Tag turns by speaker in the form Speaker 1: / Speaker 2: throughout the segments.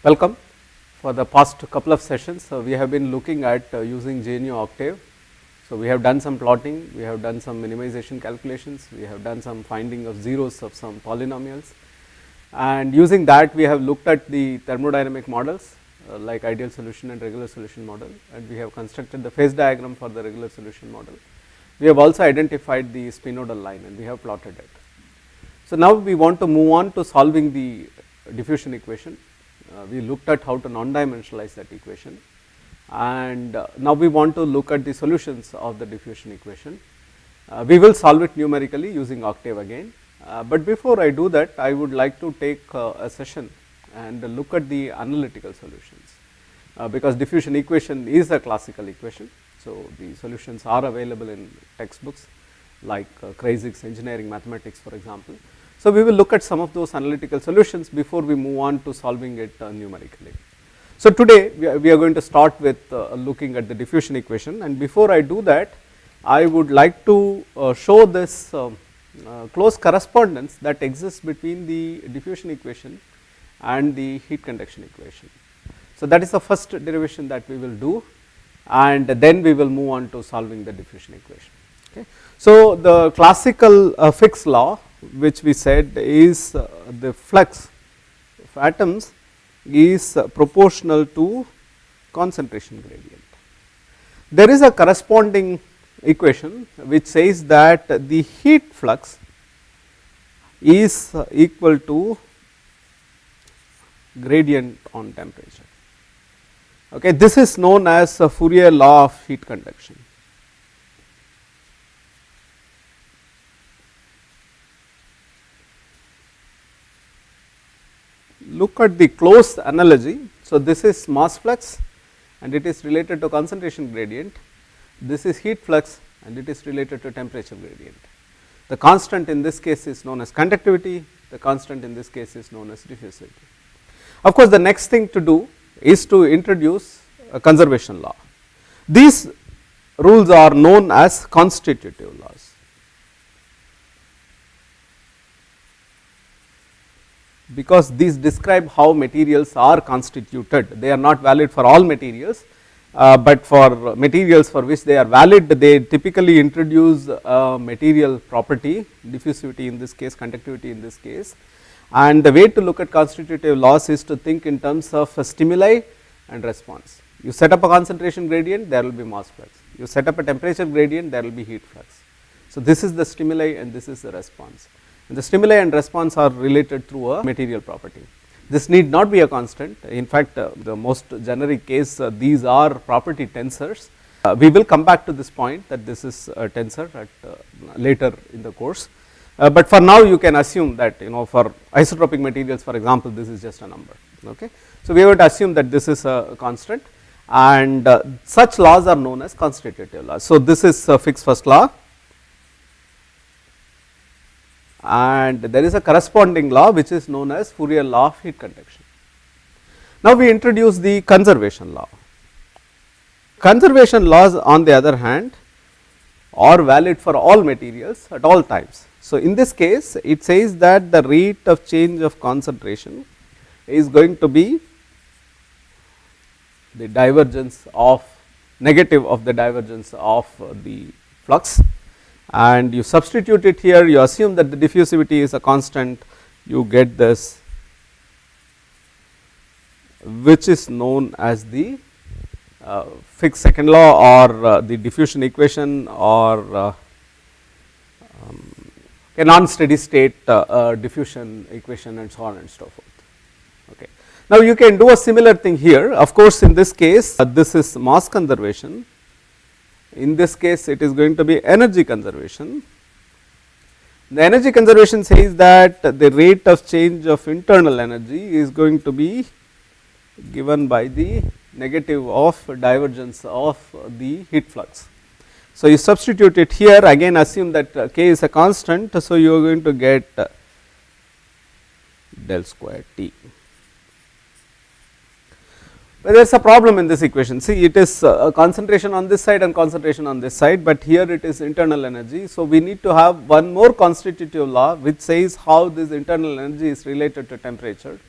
Speaker 1: Welcome. For the past couple of sessions, we have been looking at using GNU Octave. So, we have done some plotting, we have done some minimization calculations, we have done some finding of zeros of some polynomials, and using that we have looked at the thermodynamic models like ideal solution and regular solution model, and we have constructed the phase diagram for the regular solution model. We have also identified the spinodal line and we have plotted it. So, now we want to move on to solving the diffusion equation. We looked at how to non-dimensionalize that equation, and now we want to look at the solutions of the diffusion equation. We will solve it numerically using Octave again, but before I do that, I would like to take a session and look at the analytical solutions, because diffusion equation is a classical equation. So, the solutions are available in textbooks like Kreyszig's Engineering Mathematics, for example. So, we will look at some of those analytical solutions before we move on to solving it numerically. So, today we are going to start with looking at the diffusion equation, and before I do that, I would like to show this close correspondence that exists between the diffusion equation and the heat conduction equation. So, that is the first derivation that we will do, and then we will move on to solving the diffusion equation. Okay. So, the classical Fick's law, which we said is the flux of atoms is proportional to concentration gradient. There is a corresponding equation which says that the heat flux is equal to gradient on temperature. Okay, this is known as Fourier law of heat conduction. Look at the close analogy. So, this is mass flux and it is related to concentration gradient. This is heat flux and it is related to temperature gradient. The constant in this case is known as conductivity, the constant in this case is known as diffusivity. Of course, the next thing to do is to introduce a conservation law. These rules are known as constitutive laws. Because these describe how materials are constituted. They are not valid for all materials, but for materials for which they are valid, they typically introduce a material property, diffusivity in this case, conductivity in this case. And the way to look at constitutive laws is to think in terms of stimuli and response. You set up a concentration gradient, there will be mass flux. You set up a temperature gradient, there will be heat flux. So, this is the stimuli and this is the response. And the stimuli and response are related through a material property. This need not be a constant. In fact, the most generic case, these are property tensors. We will come back to this point that this is a tensor at later in the course. But for now, you can assume that for isotropic materials, for example, this is just a number. Okay. So, we have to assume that this is a constant, and such laws are known as constitutive laws. So, this is Fick's first law. And there is a corresponding law which is known as Fourier law of heat conduction. Now, we introduce the conservation law. Conservation laws, on the other hand, are valid for all materials at all times. So, in this case, it says that the rate of change of concentration is going to be the divergence of negative of the divergence of the flux. And you substitute it here, you assume that the diffusivity is a constant, you get this, which is known as the Fick's second law, or the diffusion equation, or a non-steady state diffusion equation, and so on and so forth. Okay. Now, you can do a similar thing here. Of course, in this case, this is mass conservation. In this case, it is going to be energy conservation. The energy conservation says that the rate of change of internal energy is going to be given by the negative of divergence of the heat flux. So, you substitute it here, again assume that k is a constant. So, you are going to get del square T. But there is a problem in this equation. See, it is concentration on this side and concentration on this side, but here it is internal energy. So, we need to have one more constitutive law which says how this internal energy is related to temperature.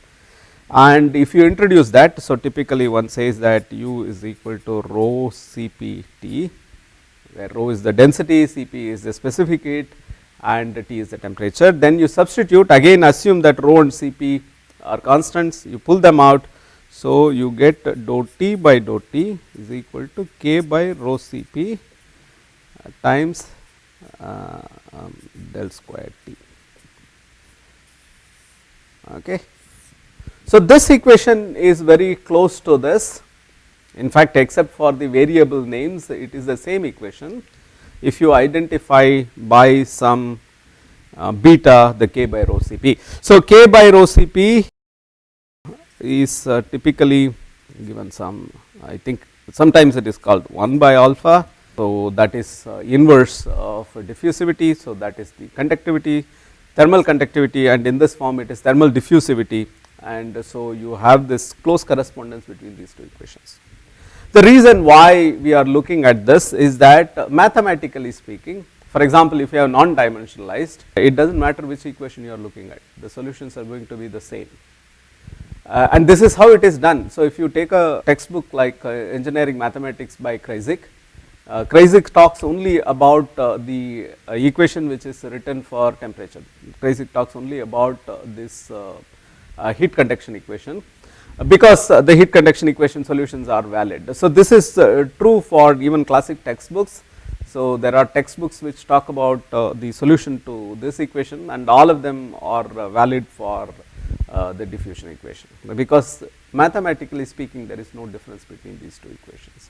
Speaker 1: and if you introduce that, so typically one says that U is equal to rho Cpt, where rho is the density, Cp is the specific heat and T is the temperature. Then you substitute, again assume that rho and Cp are constants, you pull them out. So, you get dou T by dou T is equal to K by rho Cp times del square T. Okay. So, this equation is very close to this, in fact, except for the variable names, it is the same equation. If you identify by some beta the K by rho Cp. So, K by rho Cp is typically given some, I think sometimes it is called 1 by alpha. So, that is inverse of diffusivity. So, that is the conductivity, thermal conductivity, and in this form it is thermal diffusivity, and so you have this close correspondence between these two equations. The reason why we are looking at this is that mathematically speaking, for example, if you have non-dimensionalized, it does not matter which equation you are looking at, the solutions are going to be the same. And this is how it is done. So, if you take a textbook like Engineering Mathematics by Kreyszig, Kreyszig talks only about the equation which is written for temperature. Kreyszig talks only about this heat conduction equation, because the heat conduction equation solutions are valid. So, this is true for even classic textbooks. So, there are textbooks which talk about the solution to this equation, and all of them are valid for the diffusion equation, because mathematically speaking there is no difference between these two equations.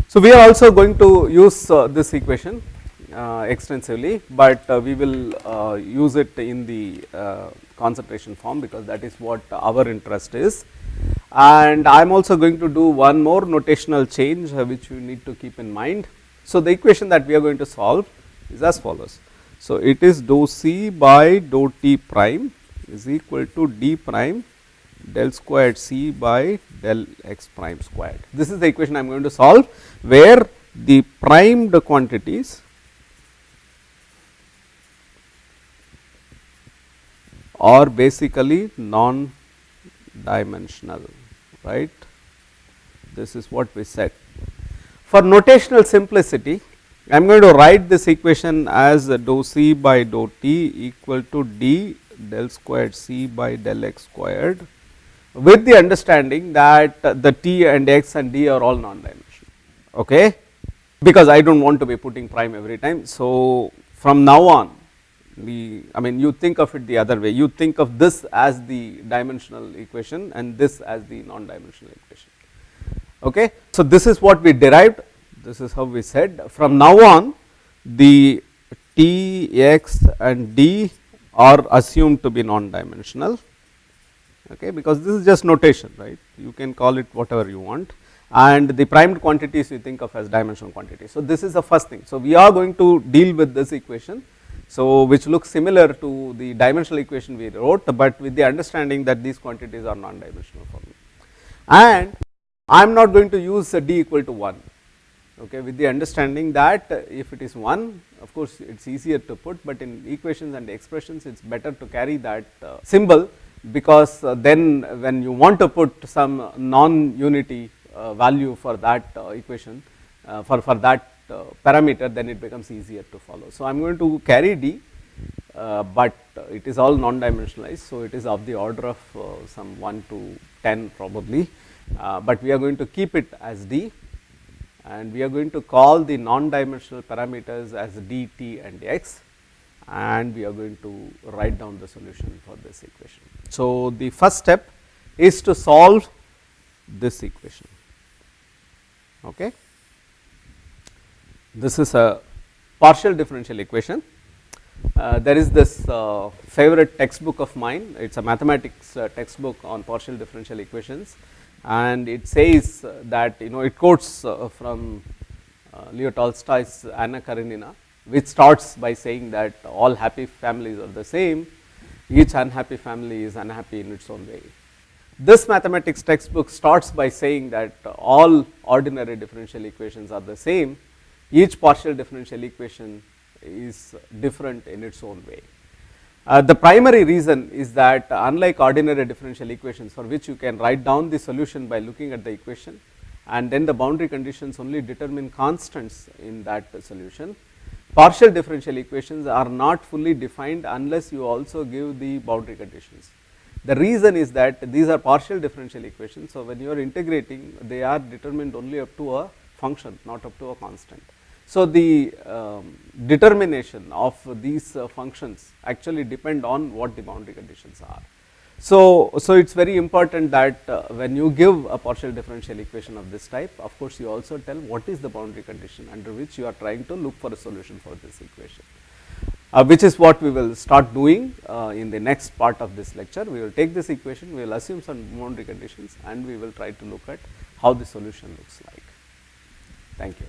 Speaker 1: So, we are also going to use this equation extensively, but we will use it in the concentration form, because that is what our interest is. And I am also going to do one more notational change which you need to keep in mind. So, the equation that we are going to solve is as follows. So, it is dou C by dou T prime is equal to d prime del squared C by del x prime squared. This is the equation I am going to solve, where the primed quantities are basically non-dimensional, right. This is what we said. For notational simplicity, I am going to write this equation as dou C by dou T equal to d del squared C by del x squared, with the understanding that the T and x and d are all non-dimensional, okay, because I do not want to be putting prime every time. So, from now on, you think of it the other way, you think of this as the dimensional equation and this as the non-dimensional equation, okay. So, this is what we derived, this is how we said. From now on, the T, x and d are assumed to be non-dimensional, okay, because this is just notation, right, you can call it whatever you want, and the primed quantities you think of as dimensional quantities. So, this is the first thing. So, we are going to deal with this equation, so which looks similar to the dimensional equation we wrote, but with the understanding that these quantities are non-dimensional for me, and I am not going to use d equal to 1, okay, with the understanding that if it is 1, of course, it is easier to put, but in equations and expressions it is better to carry that symbol, because then when you want to put some non-unity value for that equation, for that parameter, then it becomes easier to follow. So, I am going to carry d, but it is all non-dimensionalized. So, it is of the order of some 1 to 10 probably, but we are going to keep it as d, and we are going to call the non-dimensional parameters as d, t and x, and we are going to write down the solution for this equation. So, the first step is to solve this equation, okay. This is a partial differential equation. There is this favorite textbook of mine, it is a mathematics textbook on partial differential equations, and it says that, it quotes from Leo Tolstoy's Anna Karenina, which starts by saying that all happy families are the same, each unhappy family is unhappy in its own way. This mathematics textbook starts by saying that all ordinary differential equations are the same, each partial differential equation is different in its own way. The primary reason is that unlike ordinary differential equations for which you can write down the solution by looking at the equation and then the boundary conditions only determine constants in that solution, partial differential equations are not fully defined unless you also give the boundary conditions. The reason is that these are partial differential equations. So, when you are integrating, they are determined only up to a function, not up to a constant. So, the determination of these functions actually depend on what the boundary conditions are. So, it is very important that when you give a partial differential equation of this type, of course, you also tell what is the boundary condition under which you are trying to look for a solution for this equation. Which is what we will start doing in the next part of this lecture. We will take this equation, we will assume some boundary conditions and we will try to look at how the solution looks like. Thank you.